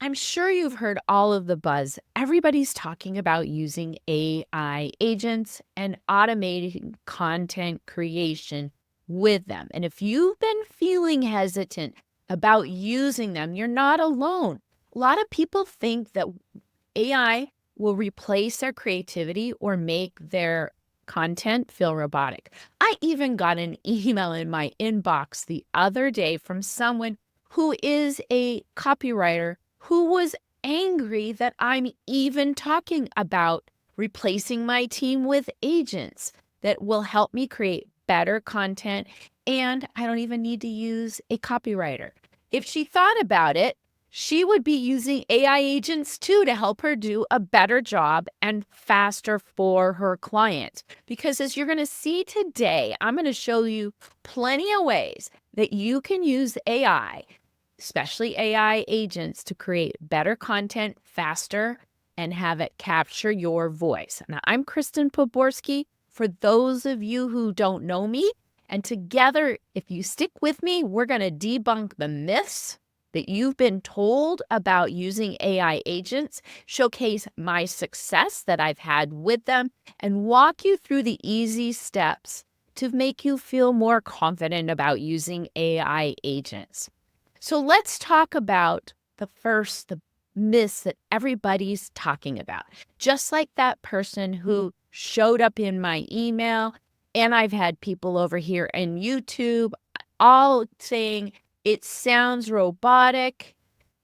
I'm sure you've heard all of the buzz. Everybody's talking about using AI agents and automating content creation with them. And if you've been feeling hesitant about using them, you're not alone. A lot of people think that AI will replace their creativity or make their content feel robotic. I even got an email in my inbox the other day from someone who is a copywriter who was angry that I'm even talking about replacing my team with agents that will help me create better content. And I don't even need to use a copywriter. If she thought about it, she would be using AI agents too to help her do a better job and faster for her clients. Because as you're going to see today, I'm going to show you plenty of ways that you can use AI, especially AI agents, to create better content faster and have it capture your voice. Now, I'm Kristen Poborski. For those of you who don't know me, and together, if you stick with me, we're going to debunk the myths that you've been told about using AI agents, showcase my success that I've had with them, and walk you through the easy steps to make you feel more confident about using AI agents. So let's talk about the myths that everybody's talking about. Just like that person who showed up in my email, and I've had people over here in YouTube all saying it sounds robotic,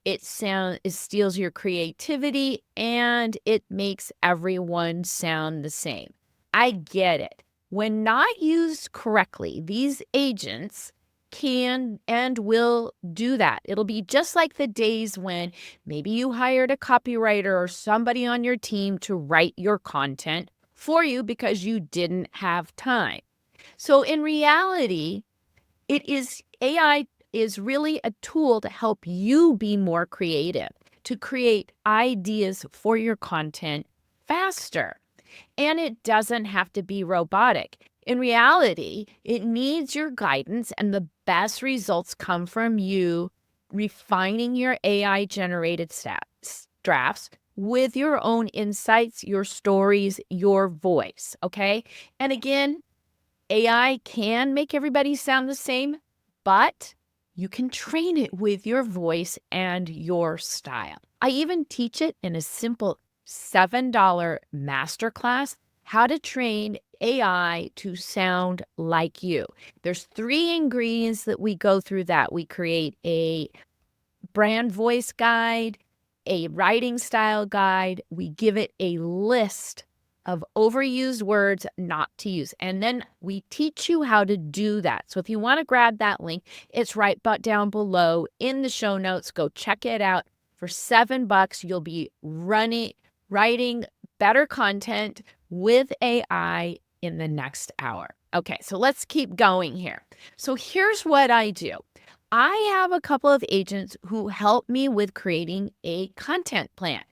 it steals your creativity, and it makes everyone sound the same. I get it. When not used correctly, these agents can and will do that. It'll be just like the days when maybe you hired a copywriter or somebody on your team to write your content for you because you didn't have time. So in reality, AI is really a tool to help you be more creative, to create ideas for your content faster. And it doesn't have to be robotic. In reality, it needs your guidance, and the best results come from you refining your AI-generated drafts with your own insights, your stories, your voice, okay? And again, AI can make everybody sound the same, but you can train it with your voice and your style. I even teach it in a simple $7 masterclass, how to train AI to sound like you. There's 3 ingredients that we go through that. We create a brand voice guide, a writing style guide. We give it a list of overused words not to use. And then we teach you how to do that. So if you want to grab that link, it's right down below in the show notes. Go check it out. For $7, you'll be writing better content with AI in the next hour. Okay, so let's keep going here. So here's what I do. I have a couple of agents who help me with creating a content plan.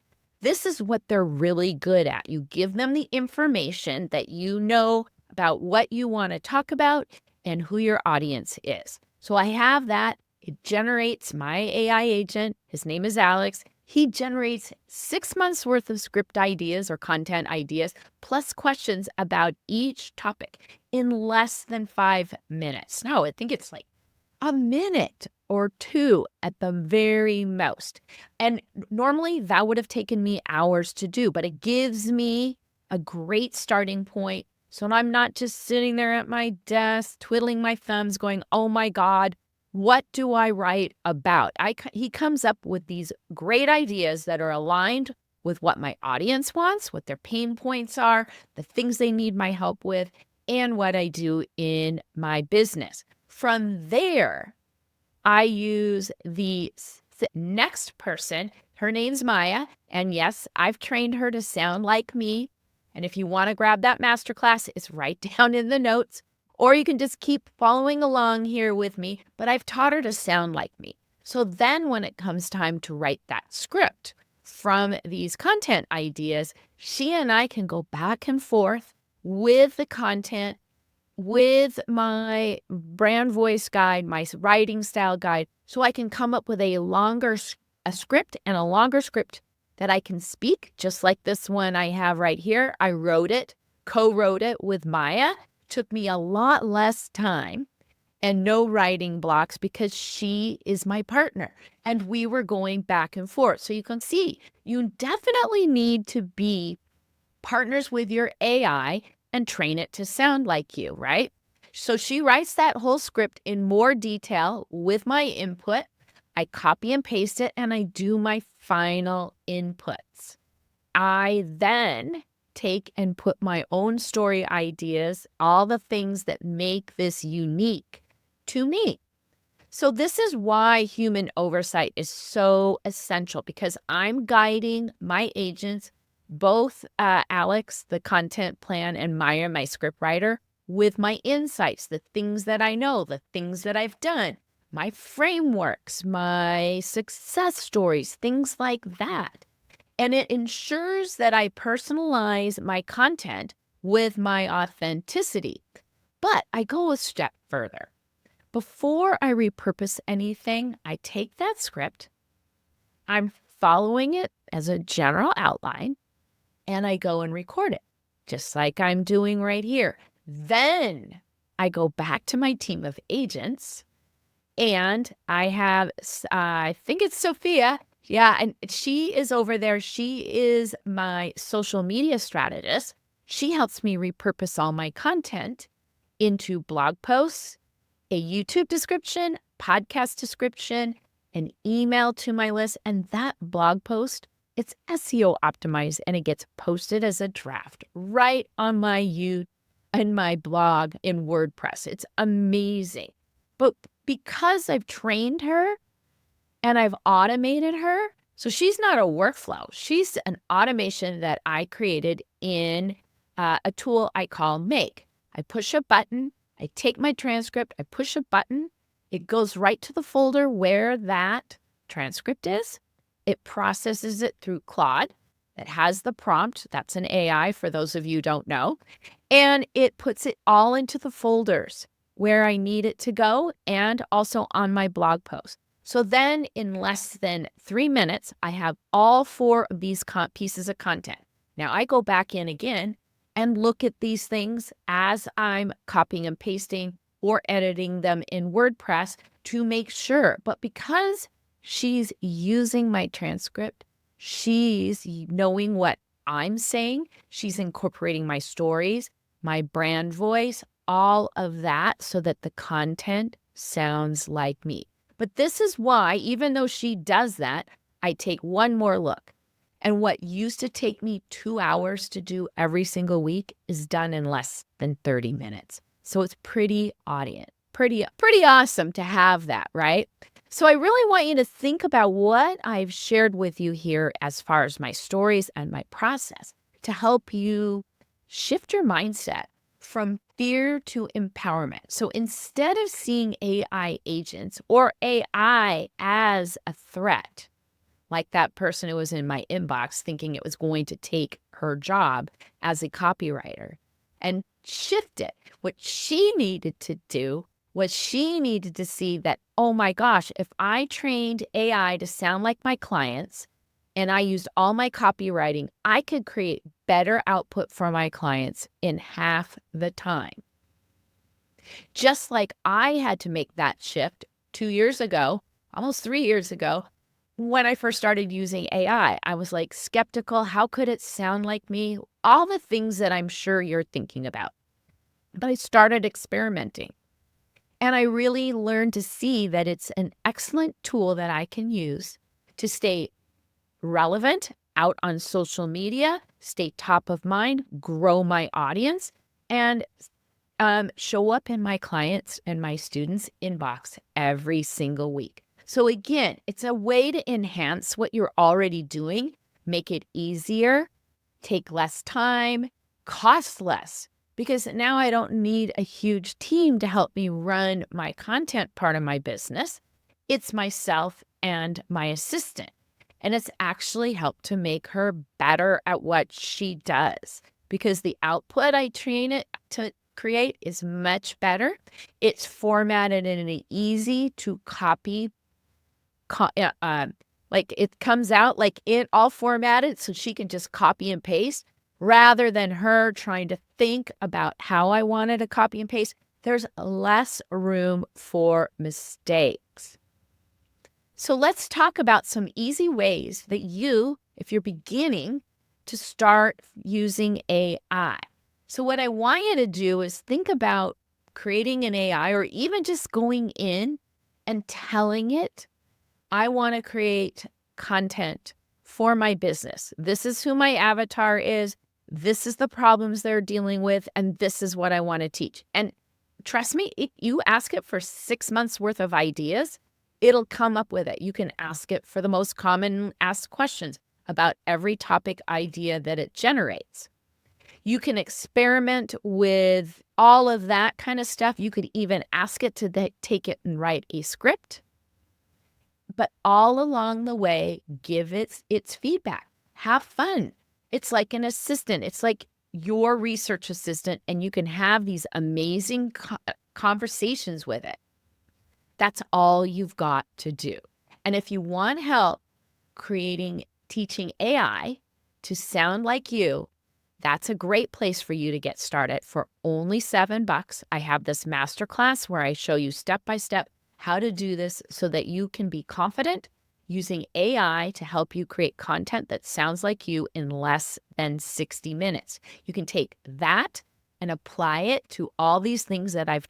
This is what they're really good at. You give them the information that you know about what you want to talk about and who your audience is. So I have that. It generates my AI agent. His name is Alex. He generates 6 months worth of script ideas or content ideas, plus questions about each topic in less than 5 minutes. No, I think it's like a minute or 2 at the very most. And normally that would have taken me hours to do, but it gives me a great starting point. So I'm not just sitting there at my desk, twiddling my thumbs going, oh my God, what do I write about? He comes up with these great ideas that are aligned with what my audience wants, what their pain points are, the things they need my help with, and what I do in my business. From there, I use the next person. Her name's Maya. And yes, I've trained her to sound like me. And if you want to grab that masterclass, it's right down in the notes. Or you can just keep following along here with me. But I've taught her to sound like me. So then when it comes time to write that script from these content ideas, she and I can go back and forth with the content, with my brand voice guide, my writing style guide, so I can come up with a longer a script and a longer script that I can speak, just like this one I have right here. I wrote it, co-wrote it with Maya. Took me a lot less time and no writing blocks because she is my partner and we were going back and forth. So you can see you definitely need to be partners with your AI and train it to sound like you, right? So she writes that whole script in more detail with my input. I copy and paste it and I do my final inputs. I then take and put my own story ideas, all the things that make this unique to me. So this is why human oversight is so essential, because I'm guiding my agents, both Alex, the content plan, and Maya, my script writer, with my insights, the things that I know, the things that I've done, my frameworks, my success stories, things like that. And it ensures that I personalize my content with my authenticity. But I go a step further. Before I repurpose anything, I take that script, I'm following it as a general outline, and I go and record it, just like I'm doing right here. Then I go back to my team of agents, and I have, I think it's Sophia. Yeah, and she is over there. She is my social media strategist. She helps me repurpose all my content into blog posts, a YouTube description, podcast description, an email to my list, and that blog post, it's SEO optimized and it gets posted as a draft right on my and my blog in WordPress. It's amazing. But because I've trained her and I've automated her, so she's not a workflow. She's an automation that I created in a tool I call Make. I push a button, I take my transcript, I push a button, it goes right to the folder where that transcript is. It processes it through Claude that has the prompt. That's an AI for those of you who don't know. And it puts it all into the folders where I need it to go and also on my blog post. So then in less than 3 minutes, I have all 4 of these pieces of content. Now I go back in again and look at these things as I'm copying and pasting or editing them in WordPress to make sure. But because she's using my transcript, she's knowing what I'm saying, she's incorporating my stories, my brand voice, all of that so that the content sounds like me. But this is why, even though she does that, I take one more look. And what used to take me 2 hours to do every single week is done in less than 30 minutes. So it's pretty awesome to have that, right? So I really want you to think about what I've shared with you here as far as my stories and my process to help you shift your mindset from fear to empowerment. So instead of seeing AI agents or AI as a threat, like that person who was in my inbox thinking it was going to take her job as a copywriter, and shift it. What she needed to do was she needed to see that, oh my gosh, if I trained AI to sound like my clients and I used all my copywriting, I could create better output for my clients in half the time. Just like I had to make that shift 2 years ago, almost 3 years ago, when I first started using AI. I was like skeptical. How could it sound like me? All the things that I'm sure you're thinking about. But I started experimenting. And I really learned to see that it's an excellent tool that I can use to stay relevant out on social media, stay top of mind, grow my audience, and show up in my clients and my students' inbox every single week. So again, it's a way to enhance what you're already doing, make it easier, take less time, cost less, because now I don't need a huge team to help me run my content part of my business. It's myself and my assistant. And it's actually helped to make her better at what she does because the output I train it to create is much better. It's formatted in an easy to copy, Like it comes out like it all formatted so she can just copy and paste rather than her trying to think about how I wanted to copy and paste. There's less room for mistakes. So let's talk about some easy ways that you, if you're beginning, to start using AI. So what I want you to do is think about creating an AI or even just going in and telling it, I want to create content for my business. This is who my avatar is. This is the problems they're dealing with, and this is what I want to teach. And trust me, if you ask it for 6 months worth of ideas, it'll come up with it. You can ask it for the most common asked questions about every topic idea that it generates. You can experiment with all of that kind of stuff. You could even ask it to take it and write a script. But all along the way, give it its feedback. Have fun. It's like an assistant. It's like your research assistant, and you can have these amazing conversations with it. That's all you've got to do. And if you want help teaching AI to sound like you, that's a great place for you to get started. For only $7, I have this masterclass where I show you step by step how to do this so that you can be confident using AI to help you create content that sounds like you in less than 60 minutes. You can take that and apply it to all these things that I've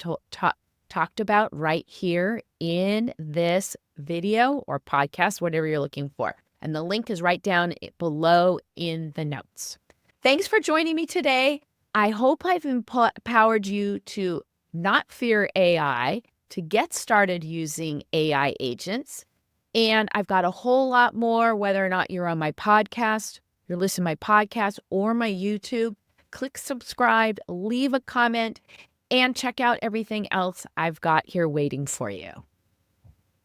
talked about right here in this video or podcast, whatever you're looking for. And the link is right down below in the notes. Thanks for joining me today. I hope I've empowered you to not fear AI, to get started using AI agents. And I've got a whole lot more, whether or not you're on my podcast, you're listening to my podcast or my YouTube. Click subscribe, leave a comment, and check out everything else I've got here waiting for you.